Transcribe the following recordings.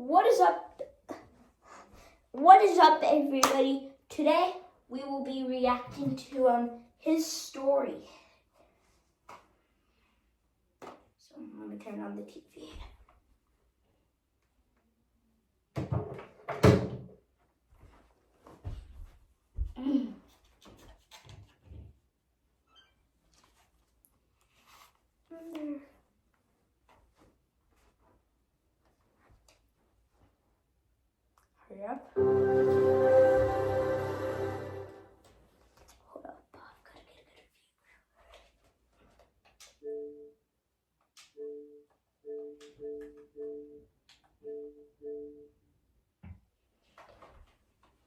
What is up? What is up, everybody? Today we will be reacting to his story. So I'm gonna turn on the TV. Hurry up. Hold up. I've got to get a good view.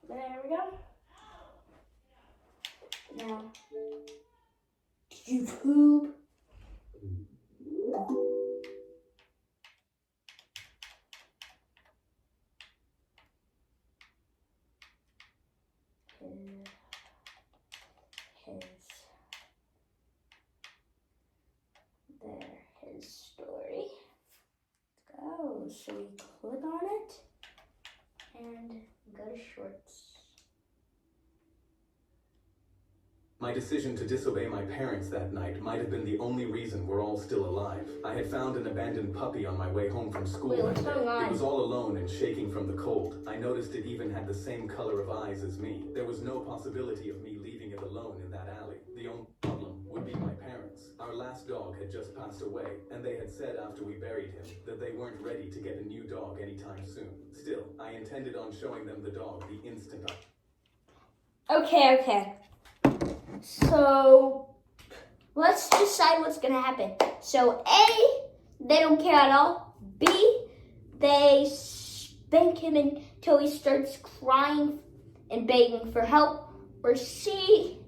There we go. Now, YouTube. His story. Let's go. So we click on it and go to shorts. My decision to disobey my parents that night might have been the only reason we're all still alive. I had found an abandoned puppy on my way home from school. Wait, what's going on? It was all alone and shaking from the cold. I noticed it even had the same color of eyes as me. There was no possibility of me leaving it alone in that alley. The only problem would be my parents. Our last dog had just passed away, and they had said after we buried him that they weren't ready to get a new dog anytime soon. Still, I intended on showing them the dog the instant Okay. So, let's decide what's going to happen. So, A, they don't care at all. B, they spank him until he starts crying and begging for help. Or C,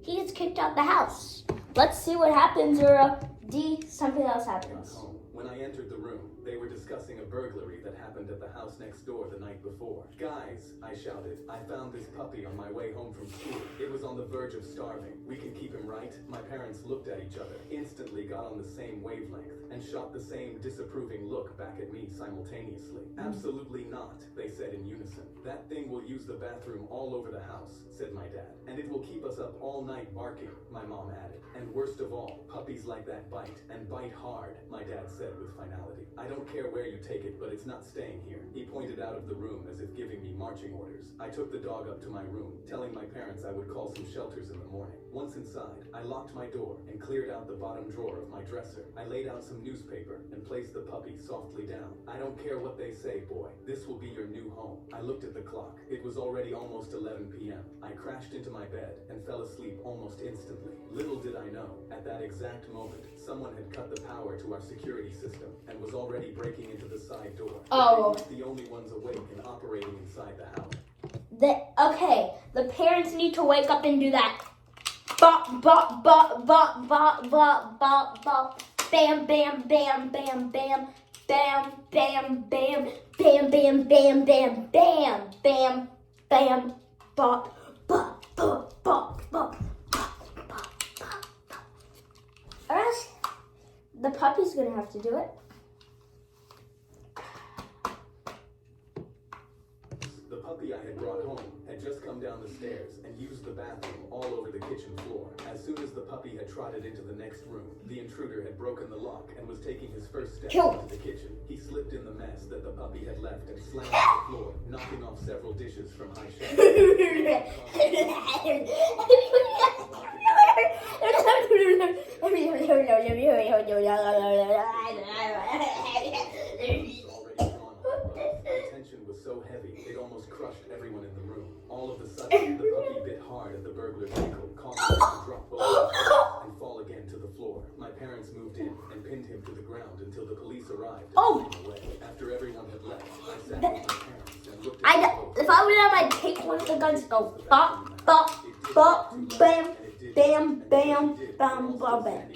he gets kicked out the house. Let's see what happens. Or D, something else happens. When I entered the room, they were discussing a burglary that happened at the house next door the night before. Guys, I shouted, I found this puppy on my way home from school. It was on the verge of starving. We can keep him, right? My parents looked at each other, instantly got on the same wavelength, and shot the same disapproving look back at me simultaneously. Absolutely not, they said in unison. That thing will use the bathroom all over the house, said my dad. And it will keep us up all night barking, my mom added. And worst of all, puppies like that bite, and bite hard, my dad said with finality. I don't care where you take it, but it's not staying here. He pointed out of the room as if giving me marching orders. I took the dog up to my room, telling my parents I would call some shelters in the morning. Once inside, I locked my door and cleared out the bottom drawer of my dresser. I laid out some newspaper and placed the puppy softly down. I don't care what they say, boy. This will be your new home. I looked at the clock. It was already almost 11 p.m. I crashed into my bed and fell asleep almost instantly. Little did I know, at that exact moment, someone had cut the power to our security system and was already breaking into the side door. Oh. The only ones awake and operating inside the house. The parents need to wake up and do that. Bop, bop, bop, bop, bop, bop, bop, bop. Bam, bam, bam, bam, bam. Bam, bam, bam, bam, bam, bam, bam, bam, bam, bam, bop, bop, bop, bop, bop, bop, bop, bop. Or else, the puppy's gonna have to do it. The puppy I had brought home had just come down the stairs and used the bathroom all over the kitchen floor. As soon as the puppy had trotted into the next room, the intruder had broken the lock and was taking his first step into the kitchen. He slipped in the mess that the puppy had left and slammed on the floor, knocking off several dishes from high shelves. The tension was so heavy, it almost crushed everyone in the room. All of a sudden, the puppy bit hard at the burglar's ankle, causing him to drop both and fall again to the floor. My parents moved in and pinned him to the ground until the police arrived and took him away. After everyone had left, I sat with my parents and looked at If I were them, I'd take one of the guns, go bop, bop, bop, bam, bam, bam, bam, bam, bam.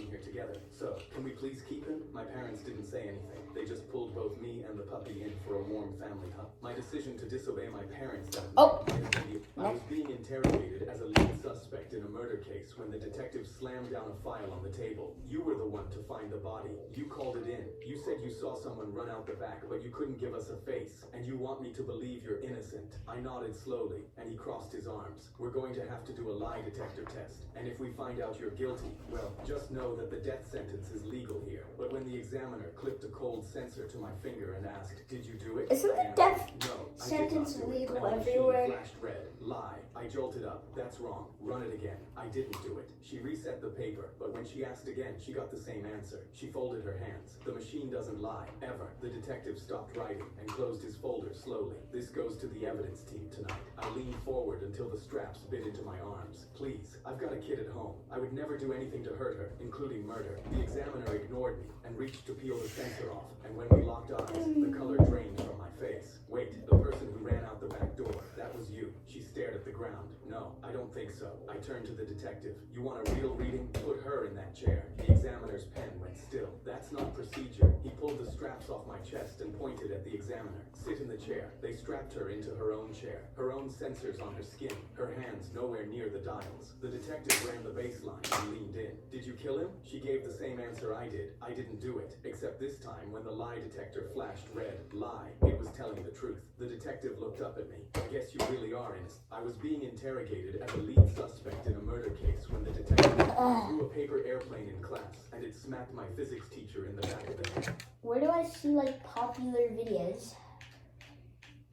So, can we please keep him? My parents didn't say anything. They just just pulled both me and the puppy in for a warm family hug. My decision to disobey my parents that Oh. night. I was being interrogated as a lead suspect in a murder case when the detective slammed down a file on the table. You were the one to find the body. You called it in. You said you saw someone run out the back, but you couldn't give us a face, and you want me to believe you're innocent. I nodded slowly, and he crossed his arms. We're going to have to do a lie detector test, and if we find out you're guilty, well, just know that the death sentence is legal here. But when the examiner clipped a cold sensor to my finger and asked, "Did you do it?" Isn't the I answered, death "No, I did sentence not do it." legal And the machine everywhere? flashed red. Lie. I jolted up. That's wrong. Run it again. I didn't do it. She reset the paper, but when she asked again, she got the same answer. She folded her hands. The machine doesn't lie, ever. The detective stopped writing and closed his folder slowly. This goes to the evidence team tonight. I leaned forward until the straps bit into my arms. Please, I've got a kid at home. I would never do anything to hurt her, including murder. The examiner ignored me and reached to peel the sensor off, and when we locked eyes, the color drained from my face. Wait, the person who ran out the back door, that was you. She stared at the ground. No, I don't think so. I turned to the detective. You want a real reading? Put her in that chair. The examiner's pen went still. That's not procedure. He pulled the straps off my chest and pointed at the examiner. Sit in the chair. They strapped her into her own chair. Her own sensors on her skin. Her hands nowhere near the dials. The detective ran the baseline and leaned in. Did you kill him? She gave the same answer I did. I didn't do it. Except this time when the lie detector flashed red. Lie. It was telling the truth. The detective looked up at me. I guess you really are innocent. I was being interrogated as a lead suspect in a murder case when the detective threw a paper airplane in class, and it smacked my physics teacher in the back of the head. Where do I see like popular videos?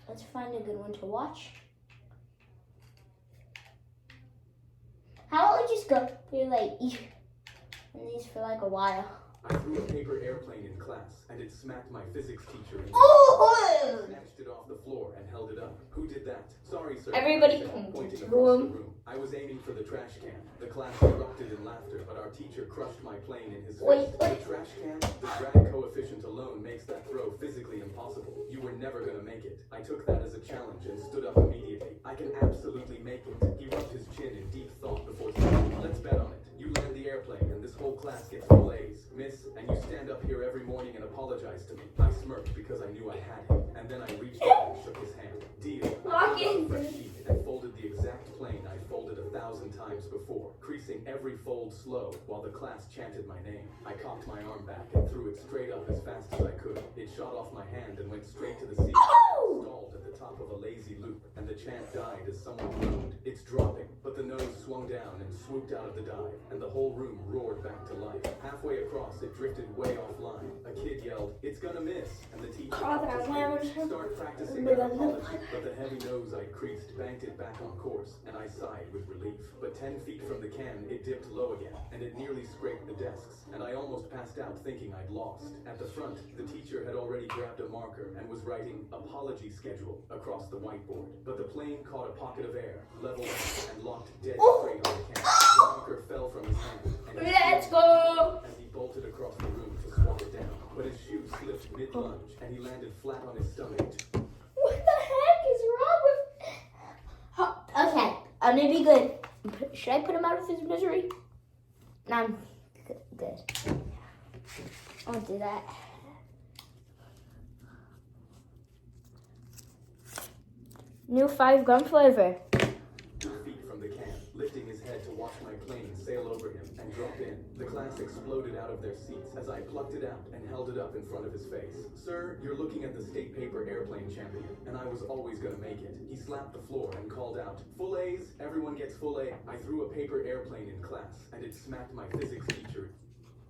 Let's find a good one to watch. How about we just go through like each one of these for like a while? I threw a paper airplane in class, and it smacked my physics teacher in the Oh! snatched it off the floor and held it up. Who did that? Sorry, sir. Everybody I said, pointed pointing to across him. the room. I was aiming for the trash can. The class erupted in laughter, but our teacher crushed my plane in his face. Wait. The trash can? The drag coefficient alone makes that throw physically impossible. You were never gonna make it. I took that as a challenge and stood up immediately. I can absolutely make it. He rubbed his chin in deep thought before saying, "Let's bet on it. You land the airplane and this whole class gets full A's. Miss, and you stand up here every morning and apologize to me." I smirked because I knew I had him, and then I reached out and shook his hand. Deal. I pulled out a fresh sheet and folded the exact plane I'd folded 1,000 times before, creasing every fold slow while the class chanted my name. I cocked my arm back and threw it straight up as fast as I could. It shot off my hand and went straight to the ceiling. Stalled at the top of a lazy loop, and the chant died as someone groaned. It's dropping, but the nose swung down and swooped out of the dive, and the whole room roared back to life. Halfway across, it drifted way offline. A kid yelled, "It's gonna miss," and the teacher start practicing an apology, but the heavy nose I creased banked it back on course, and I sighed with relief. But 10 feet from the can, it dipped low again, and it nearly scraped the desks, and I almost passed out thinking I'd lost. At the front, the teacher had already grabbed a marker and was writing "apology schedule" across the whiteboard. But the plane caught a pocket of air, leveled up, and locked dead straight on the can. The marker fell from his hand, and his Let's shoe go! as he bolted across the room to swat it down. But his shoe slipped mid-lunge, and he landed flat on his stomach. What the heck is wrong with? Okay, I'm gonna be good. Should I put him out of his misery? No, I'm good. I won't do that. New 5 gum flavor. 2 feet from the can, lifting his head to watch my plane sail over him and drop in. The class exploded out of their seats as I plucked it out and held it up in front of his face. "Sir, you're looking at the state paper airplane champion, and I was always gonna make it." He slapped the floor and called out, "Full A's, everyone gets full A." I threw a paper airplane in class, and it smacked my physics teacher.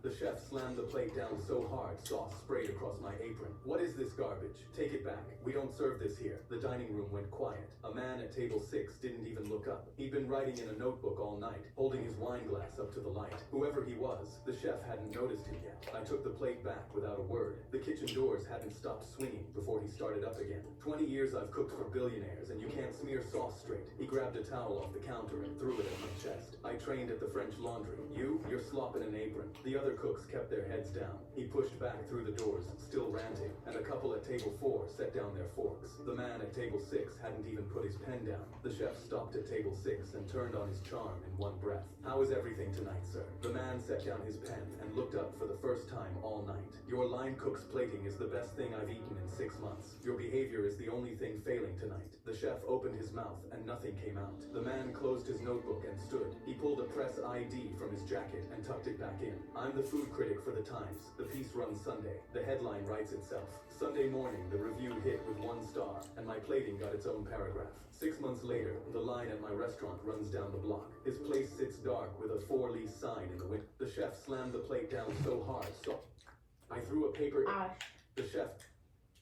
The chef slammed the plate down so hard, sauce sprayed across my apron. "What is this garbage? Take it back. We don't serve this here." The dining room went quiet. A man at table 6 didn't even look up. He'd been writing in a notebook all night, holding his wine glass up to the light. Whoever he was, the chef hadn't noticed him yet. I took the plate back without a word. The kitchen doors hadn't stopped swinging before he started up again. 20 years I've cooked for billionaires, and you can't smear sauce straight. He grabbed a towel off the counter and threw it at my chest. I trained at the French Laundry. You're slop in an apron. The other other cooks kept their heads down. He pushed back through the doors, still ranting, and a couple at table 4 set down their forks. The man at table 6 hadn't even put his pen down. The chef stopped at table 6 and turned on his charm in one breath. "How is everything tonight, sir?" The man set down his pen and looked up for the first time all night. "Your line cook's plating is the best thing I've eaten in 6 months. Your behavior is the only thing failing tonight." The chef opened his mouth and nothing came out. The man closed his notebook and stood. He pulled a press ID from his jacket and tucked it back in. "I'm the food critic for the Times. The piece runs Sunday. The headline writes itself. Sunday morning, the review hit with 1 star, and my plating got its own paragraph. 6 months later, the line at my restaurant runs down the block. His place sits dark with a for-lease sign in the window. The chef slammed the plate down so hard, I threw a paper. The chef.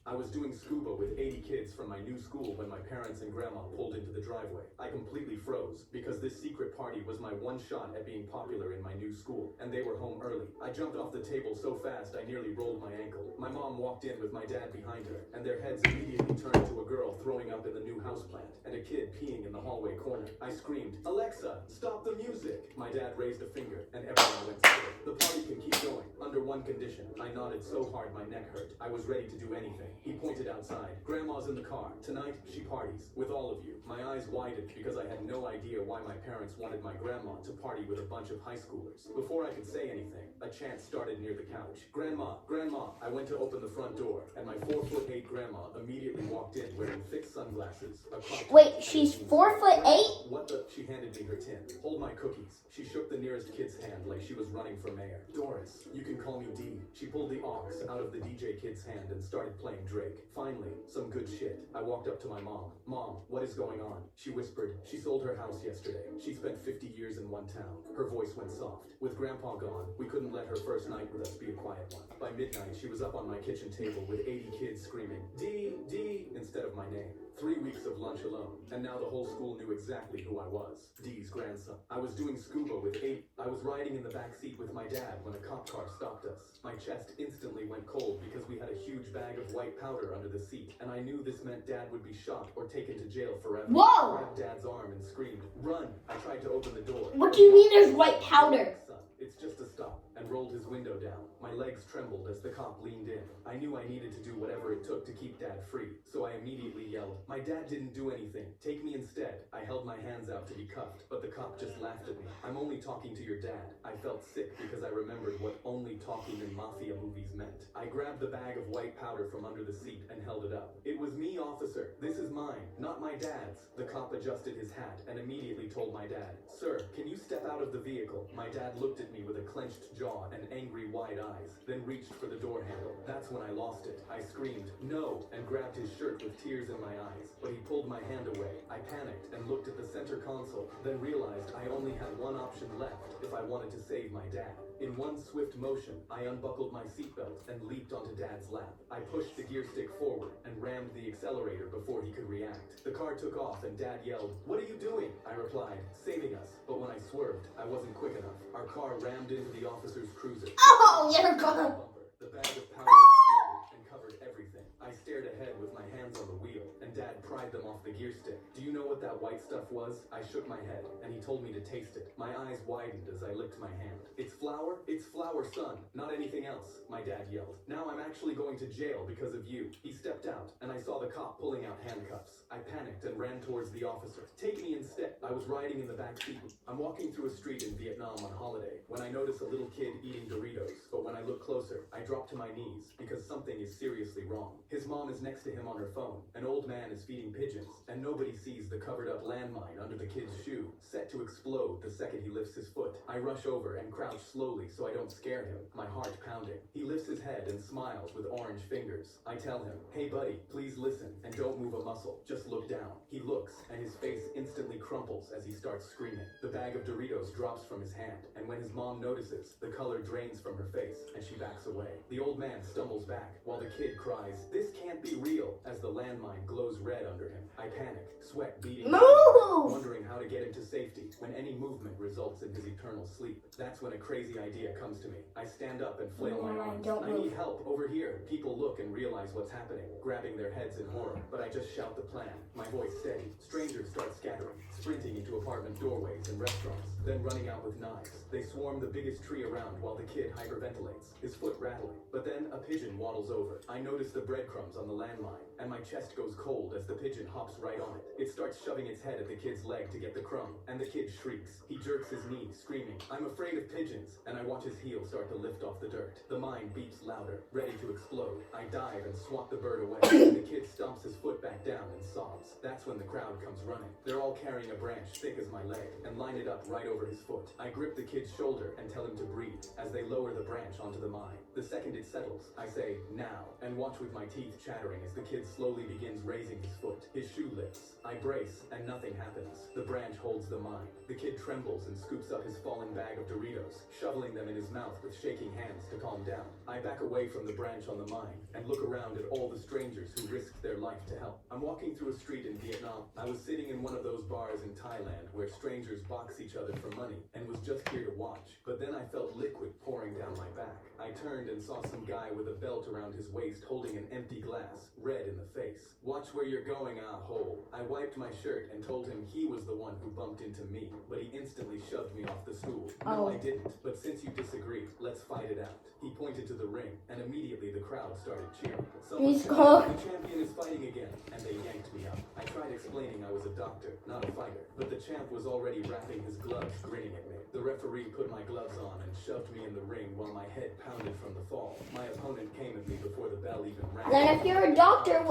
I was doing scuba with 80 kids from my new school when my parents and grandma pulled into the driveway. I completely froze because this secret party was my one shot at being popular in my new school, and they were home early. I jumped off the table so fast I nearly rolled my ankle. My mom walked in with my dad behind her, and their heads immediately turned to a girl throwing up in the new houseplant and a kid peeing in the hallway corner. I screamed, "Alexa, stop the music!" My dad raised a finger, and everyone went still. "The party can keep going, under one condition." I nodded so hard my neck hurt. I was ready to do anything. He pointed outside. "Grandma's in the car. Tonight, she parties. With all of you." My eyes widened because I had no idea why my parents wanted my grandma to party with a bunch of high schoolers. Before I could say anything, a chant started near the couch. "Grandma, Grandma!" I went to open the front door, and my 4'8" grandma immediately walked in wearing thick sunglasses. Wait, she's 4'8"? What the? She handed me her tin. "Hold my cookies." She shook the nearest kid's hand like she was running for mayor. "Doris, you can call me D." She pulled the aux out of the DJ kid's hand and started playing Drake. Finally, some good shit. I walked up to my mom. "Mom, what is going on?" She whispered. "She sold her house yesterday. She spent 50 years in one town." Her voice went soft. "With Grandpa gone, we couldn't let her first night with us be a quiet one." By midnight, she was up on my kitchen table with 80 kids screaming, "D, D," instead of my name. 3 weeks of lunch alone, and now the whole school knew exactly who I was. Dee's grandson. I was doing scuba with 8. I was riding in the back seat with my dad when a cop car stopped us. My chest instantly went cold because we had a huge bag of white powder under the seat, and I knew this meant Dad would be shot or taken to jail forever. Whoa! I grabbed Dad's arm and screamed, "Run!" I tried to open the door. What do you mean there's white powder? Son, it's just a stop, and rolled his window down. My legs trembled as the cop leaned in. I knew I needed to do whatever it took to keep Dad free, so I immediately yelled, "My dad didn't do anything. Take me instead." I held my hands out to be cuffed, but the cop just laughed at me. "I'm only talking to your dad." I felt sick because I remembered what only talking in mafia movies meant. I grabbed the bag of white powder from under the seat and held it up. "It was me, officer. This is mine, not my dad's." The cop adjusted his hat and immediately told my dad, "Sir, can you step out of the vehicle?" My dad looked at me with a clenched jaw and angry wide eyes, then reached for the door handle. That's when I lost it. I screamed, "No," and grabbed his shirt with tears in my eyes, but he pulled my hand away. I panicked and looked at the center console, then realized I only had one option left if I wanted to save my dad. In one swift motion, I unbuckled my seatbelt and leaped onto Dad's lap. I pushed the gear stick forward and rammed the accelerator before he could react. The car took off and Dad yelled, "What are you doing?" I replied, "Saving us." But when I swerved, I wasn't quick enough. Our car rammed into the officer's cruiser. Oh, you're gonna... The bag of powder exploded and covered everything. I stared ahead with my hands on the wheel, and Dad pried them off the gear stick. "Do you know what that white stuff was?" I shook my head, and he told me to taste it. My eyes widened as I licked my hand. "It's flour? It's flour, son, not anything else," my dad yelled. "Now I'm actually going to jail because of you." He stepped out, and I saw the cop pulling out handcuffs. I panicked and ran towards the officer. "Take me instead." I was riding in the back seat. I'm walking through a street in Vietnam on holiday when I notice a little kid eating Doritos, but when I look closer, I drop to my knees because something is seriously wrong. His mom is next to him on her phone. An old man is feeding pigeons, and nobody sees the covered-up landmine under the kid's shoe, set to explode the second he lifts his foot. I rush over and crouch slowly so I don't scare him, my heart pounding. He lifts his head and smiles with orange fingers. I tell him, "Hey buddy, please listen and don't move a muscle. Just look down." He looks, and his face instantly crumples as he starts screaming. The bag of Doritos drops from his hand, and when his mom notices, the color drains from her face, and she backs away. The old man stumbles back, while the kid cries, "This can't be real," as the landmine glows red under him. I panic, sweat beading, Move! wondering how to to get him to safety when any movement results in his eternal sleep. That's when a crazy idea comes to me. I stand up and flail my arms. Don't I move. need help. Over here. People look and realize what's happening, grabbing their heads in horror. But I just shout the plan, my voice steady. Strangers start scattering, sprinting into apartment doorways and restaurants, then running out with knives. They swarm the biggest tree around while the kid hyperventilates, his foot rattling. But then a pigeon waddles over. I notice the breadcrumbs on the landmine, and my chest goes cold as the pigeon hops right on it. It starts shoving its head at the kid's leg to get the crumb, and the kid shrieks. He jerks his knees, screaming, "I'm afraid of pigeons," and I watch his heel start to lift off the dirt. The mine beeps louder, ready to explode. I dive and swat the bird away, and the kid stomps his foot back down and sobs. That's when the crowd comes running. They're all carrying a branch thick as my leg, and line it up right over his foot. I grip the kid's shoulder and tell him to breathe as they lower the branch onto the mine. The second it settles, I say, "Now," and watch with my teeth chattering as the kid slowly begins raising his foot. His shoe lifts. I brace, and nothing happens. The branch holds the mine. The kid trembles and scoops up his fallen bag of Doritos, shoveling them in his mouth with shaking hands to calm down. I back away from the branch on the mine and look around at all the strangers who risked their life to help. I'm walking through a street in Vietnam. I was sitting in one of those bars in Thailand where strangers box each other for money and was just here to watch. But then I felt liquid pouring down my back. I turned and saw some guy with a belt around his waist holding an empty glass, red in the face. "Watch where you're going, hole." I wiped my shirt and told him he was the one who bumped into me, but he instantly shoved me off the stool. "No, I didn't, but since you disagree, let's fight it out." He pointed to the ring, and immediately the crowd started cheering. Someone He's shouted, "The champion is fighting again," and they yanked me up. I tried explaining I was a doctor, not a fighter, but the champ was already wrapping his gloves, grinning at me. The referee put my gloves on and shoved me in the ring while my head pounded from the fall. My opponent came at me before the bell even rang. Then if you're a doctor,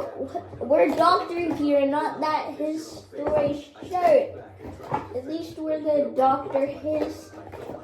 we're doctor here, not that his story shirt. At least we're the doctor his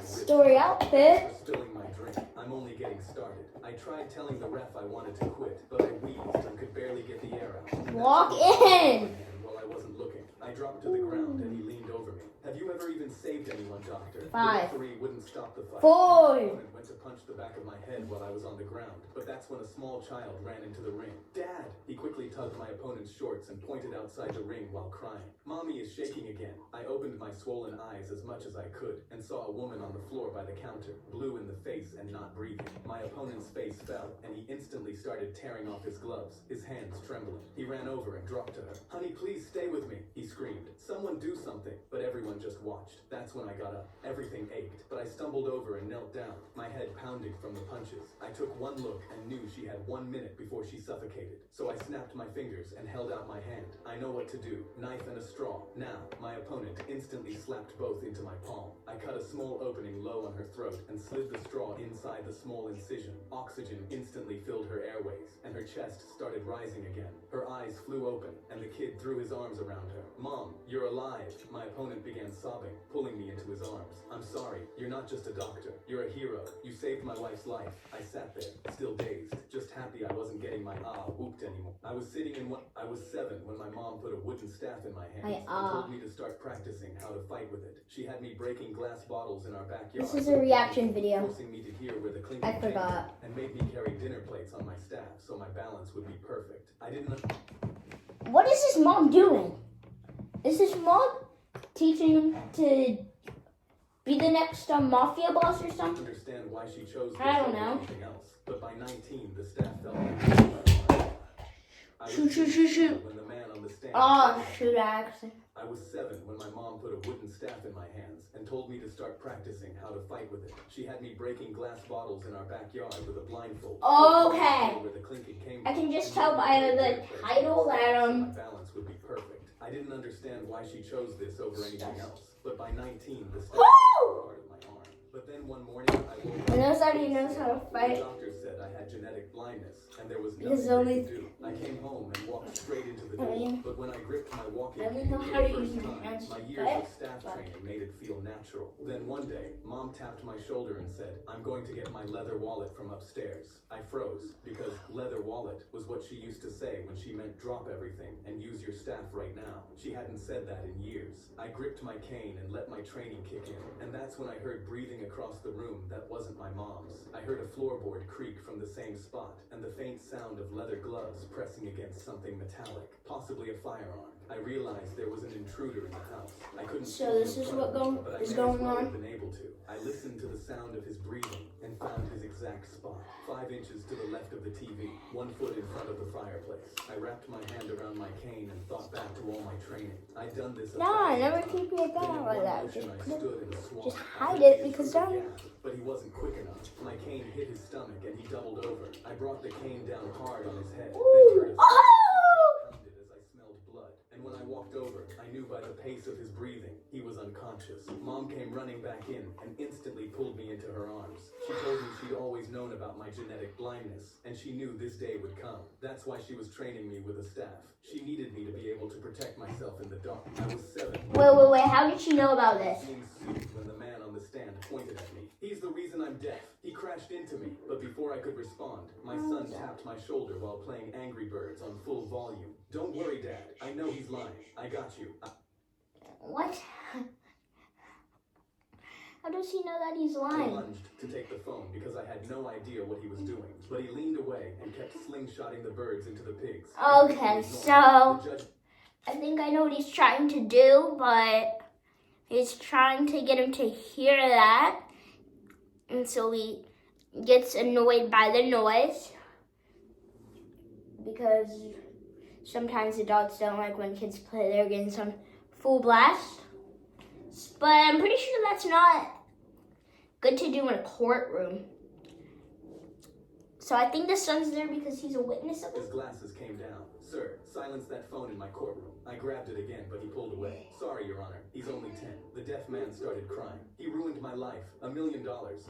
story outfit. Spilling my drink. I'm only getting started. I tried telling the ref I wanted to quit, but I wheezed and could barely get the air out. Walk in. While I wasn't looking, I dropped to the ground and he leaned over me. "Have you ever even saved anyone, doctor?" 5. The referee wouldn't stop the fight. 4. My opponent went to punch the back of my head while I was on the ground, but that's when a small child ran into the ring. "Dad!" He quickly tugged my opponent's shorts and pointed outside the ring while crying. "Mommy is shaking again." I opened my swollen eyes as much as I could and saw a woman on the floor by the counter, blue in the face and not breathing. My opponent's face fell, and he instantly started tearing off his gloves, his hands trembling. He ran over and dropped to her. "Honey, please stay with me," he screamed. "Someone do something." But everyone just watched. That's when I got up. Everything ached, but I stumbled over and knelt down, my head pounding from the punches. I took one look and knew she had 1 minute before she suffocated. So I snapped my fingers and held out my hand. I know what to do. Knife and a straw. Now, my opponent instantly slapped both into my palm. I cut a small opening low on her throat and slid the straw inside the small incision. Oxygen instantly filled her airways, and her chest started rising again. Her eyes flew open, and the kid threw his arms around her. "Mom, you're alive." My opponent began sobbing, pulling me into his arms. "I'm sorry, you're not just a doctor. You're a hero. You saved my wife's life." I sat there, still dazed, just happy I wasn't getting my whooped anymore. I was 7 when my mom put a wooden staff in my hands and told me to start practicing how to fight with it. She had me breaking glass bottles in our backyard. This is a reaction video. Forcing me to hear where the clinking I came forgot. from, and made me carry dinner plates on my staff so my balance would be perfect. I didn't What is his mom doing? Is his mom teaching him to be the next mafia boss or something? understand why she chose this I don't over know. anything else. But by 19, the staff felt like I was Shoot. when the man on the stand Oh, shoot, accent. I was 7 when my mom put a wooden staff in my hands and told me to start practicing how to fight with it. She had me breaking glass bottles in our backyard with a blindfold. Okay. Where the clinking came I from. can just tell by the title that So my balance would be perfect. I didn't understand why she chose this over anything else. But by 19, the staff Woo! was part of my arm. But then one morning, I woke up. I know somebody knows how to The fight. doctor said I had genetic blindness, and there was Because nothing only- they could do. I came home and walked straight into the I door. mean, But when I gripped my walking I only cane know for how the to first use my time, hands my to years fight, of staff but- training made it feel natural. Then one day, Mom tapped my shoulder and said, "I'm going to get my leather wallet from upstairs." I froze, because leather wallet was what she used to say when she meant drop everything and use your staff right now. She hadn't said that in years. I gripped my cane and let my training kick in, and that's when I heard breathing across the room that wasn't my mom's. I heard a floorboard creak from the same spot, and the faint sound of leather gloves pressing against something metallic, possibly a firearm. I realized there was an intruder in the house. I couldn't. So this is what is going on. Been able to. I listened to the sound of his breathing and found his exact spot. 5 inches to the left of the TV, 1 foot in front of the fireplace. I wrapped my hand around my cane and thought back to all my training. I'd done this. No, never keep your gun like that. Just hide it it because then. But he wasn't quick enough. My cane hit his stomach and he doubled over. I brought the cane down hard on his head. Ooh. Oh! As I smelled blood. And when I walked over, I knew by the pace of his breathing, he was unconscious. Mom came running back in and instantly pulled me into her arms. She told me she'd always known about my genetic blindness, and she knew this day would come. That's why she was training me with a staff. She needed me to be able to protect myself in the dark. I was 7. Wait. How did she know about this? Being soothed when the man on the stand pointed at me. He's the reason I'm deaf. He crashed into me, but before I could respond, my son tapped my shoulder while playing Angry Birds on full volume. Don't worry, Dad. I know he's lying. I got you. What? How does he know that he's I lying? lunged to take the phone because I had no idea what he was doing, but he leaned away and kept slingshotting the birds into the pigs. Okay, so I think I know what he's trying to do, but he's trying to get him to hear that, and so he gets annoyed by the noise because sometimes adults don't like when kids play their games on full blast. But I'm pretty sure that's not good to do in a courtroom. So I think the son's there because he's a witness of it. His glasses came down. Sir, silence that phone in my courtroom. I grabbed it again, but he pulled away. Sorry, Your Honor. He's only 10. The deaf man started crying. He ruined my life. $1 million.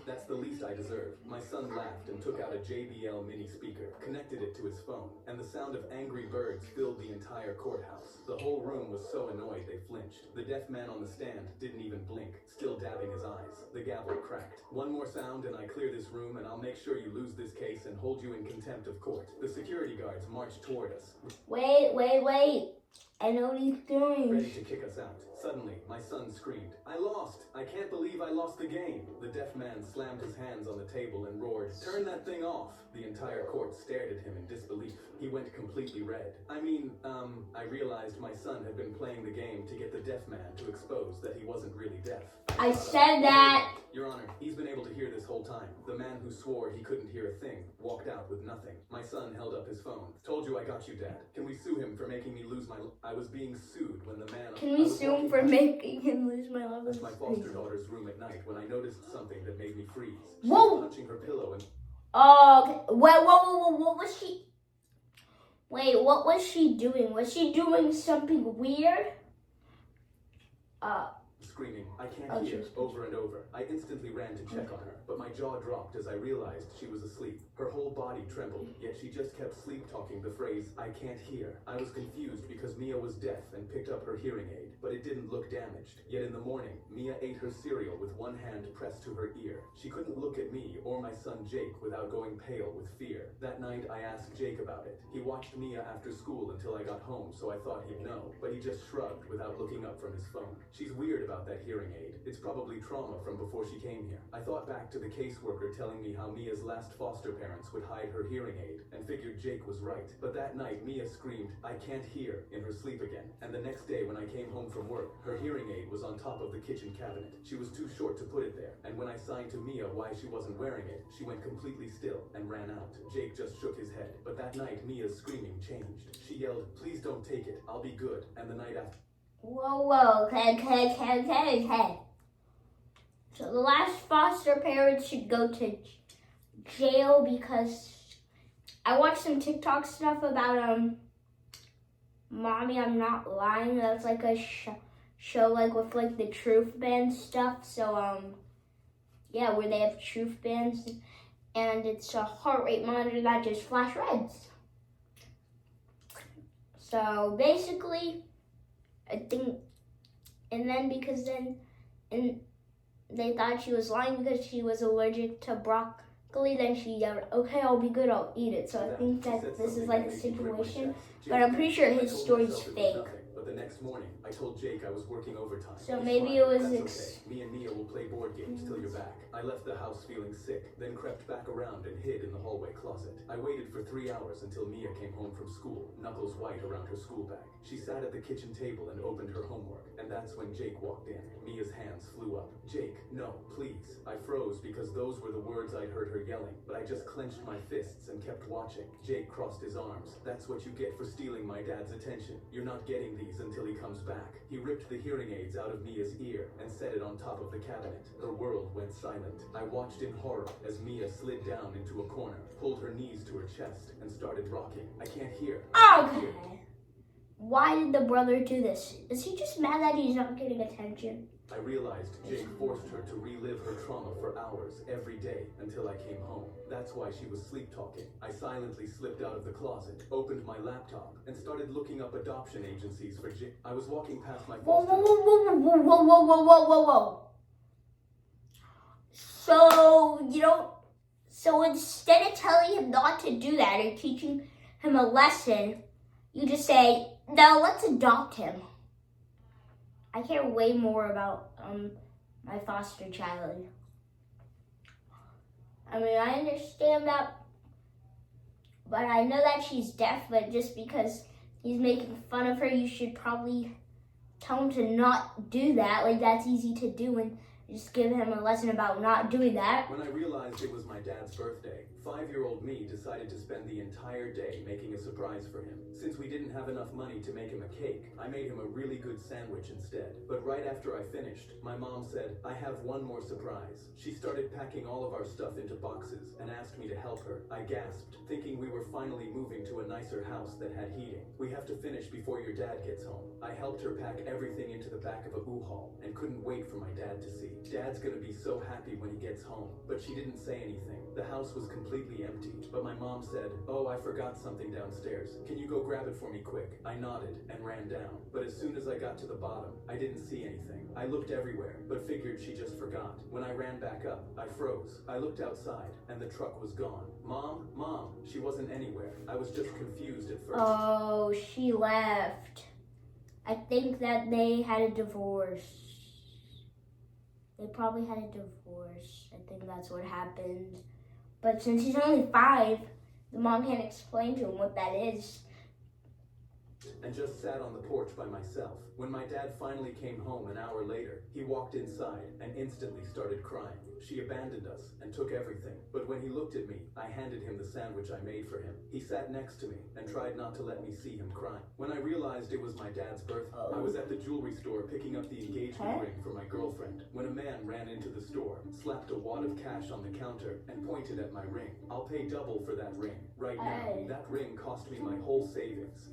That's the least I deserve. My son laughed and took out a JBL mini speaker, connected it to his phone, and the sound of Angry Birds filled the entire courthouse. The whole room was so annoyed they flinched. The deaf man on the stand didn't even blink, still dabbing his eyes. The gavel cracked. One more sound and I clear this room, and I'll make sure you lose this case and hold you in contempt of court. The security guards marched toward us. Wait. I know what he's doing. Ready to kick us out. Suddenly, my son screamed, I lost! I can't believe I lost the game! The deaf man slammed his hands on the table and roared, Turn that thing off! The entire court stared at him in disbelief. He went completely red. I realized my son had been playing the game to get the deaf man to expose that he wasn't really deaf. I said that. Your Honor, he's been able to hear this whole time. The man who swore he couldn't hear a thing walked out with nothing. My son held up his phone. Told you I got you, Dad. Can we sue him for making me lose my... I was being sued when the man... Can we sue him for making him lose my love? That's my foster daughter's room at night when I noticed something that made me freeze. She Whoa! was punching her pillow and... Oh, okay. Whoa, what was she... Wait, what was she doing? Was she doing something weird? Screaming, I can't hear, over and over. I instantly ran to check on her, but my jaw dropped as I realized she was asleep. Her whole body trembled, yet she just kept sleep-talking the phrase, I can't hear. I was confused because Mia was deaf and picked up her hearing aid, but it didn't look damaged. Yet in the morning, Mia ate her cereal with one hand pressed to her ear. She couldn't look at me or my son Jake without going pale with fear. That night, I asked Jake about it. He watched Mia after school until I got home, so I thought he'd know, but he just shrugged without looking up from his phone. She's weird about that hearing aid. It's probably trauma from before she came here. I thought back to the caseworker telling me how Mia's last foster parents would hide her hearing aid and figured Jake was right. But that night, Mia screamed, I can't hear, in her sleep again. And the next day when I came home from work, her hearing aid was on top of the kitchen cabinet. She was too short to put it there. And when I signed to Mia why she wasn't wearing it, she went completely still and ran out. Jake just shook his head. But that night, Mia's screaming changed. She yelled, please don't take it. I'll be good. And the night after... Whoa, okay. So the last foster parents should go to jail because I watched some TikTok stuff about Mommy, I'm Not Lying. That's like a show like with like the truth band stuff. So yeah, where they have truth bands and it's a heart rate monitor that just flash reds. So basically, I think, and then they thought she was lying because she was allergic to broccoli. Then she yelled, okay, I'll be good, I'll eat it. So I think that this is like a situation, but I'm pretty sure his story's fake. the next morning, I told Jake I was working overtime. So He's maybe fine. it was That's okay. Me and Mia will play board games till you're back. I left the house feeling sick, then crept back around and hid in the hallway closet. I waited for 3 hours until Mia came home from school, knuckles white around her school bag. She sat at the kitchen table and opened her homework, and that's when Jake walked in. Mia's hands flew up. Jake, no, please. I froze because those were the words I'd heard her yelling, but I just clenched my fists and kept watching. Jake crossed his arms. That's what you get for stealing my dad's attention. You're not getting these until he comes back. He ripped the hearing aids out of Mia's ear and set it on top of the cabinet. Her world went silent. I watched in horror as Mia slid down into a corner, pulled her knees to her chest, and started rocking. I can't hear. Okay. Why did the brother do this? Is he just mad that he's not getting attention? I realized Jake forced her to relive her trauma for hours every day until I came home. That's why she was sleep-talking. I silently slipped out of the closet, opened my laptop, and started looking up adoption agencies for Jake. I was walking past my Whoa, foster. whoa. So, you don't... So instead of telling him not to do that or teaching him a lesson, you just say, no, let's adopt him. I care way more about my foster child. I mean, I understand that, but I know that she's deaf, but just because he's making fun of her, you should probably tell him to not do that. Like, that's easy to do, and just give him a lesson about not doing that. When I realized it was my dad's birthday, 5-year-old me decided to spend the entire day making a surprise for him. Since we didn't have enough money to make him a cake, I made him a really good sandwich instead. But right after I finished, my mom said, I have one more surprise. She started packing all of our stuff into boxes and asked me to help her. I gasped, thinking we were finally moving to a nicer house that had heating. We have to finish before your dad gets home. I helped her pack everything into the back of a U-Haul and couldn't wait for my dad to see. Dad's gonna be so happy when he gets home. But she didn't say anything. The house was completely empty. But my mom said, oh, I forgot something downstairs. Can you go grab it for me quick? I nodded and ran down. But as soon as I got to the bottom, I didn't see anything. I looked everywhere, but figured she just forgot. When I ran back up, I froze. I looked outside, and the truck was gone. Mom, she wasn't anywhere. I was just confused at first. Oh, she left. I think that they had a divorce. They probably had a divorce. I think that's what happened. But since he's only 5, the mom can't explain to him what that is. And just sat on the porch by myself. When my dad finally came home an hour later, he walked inside and instantly started crying. She abandoned us and took everything. But when he looked at me, I handed him the sandwich I made for him. He sat next to me and tried not to let me see him crying. When I realized it was my dad's birthday, I was at the jewelry store picking up the engagement ring for my girlfriend when a man ran into the store, slapped a wad of cash on the counter, and pointed at my ring. I'll pay double for that ring. Right now, that ring cost me my whole savings.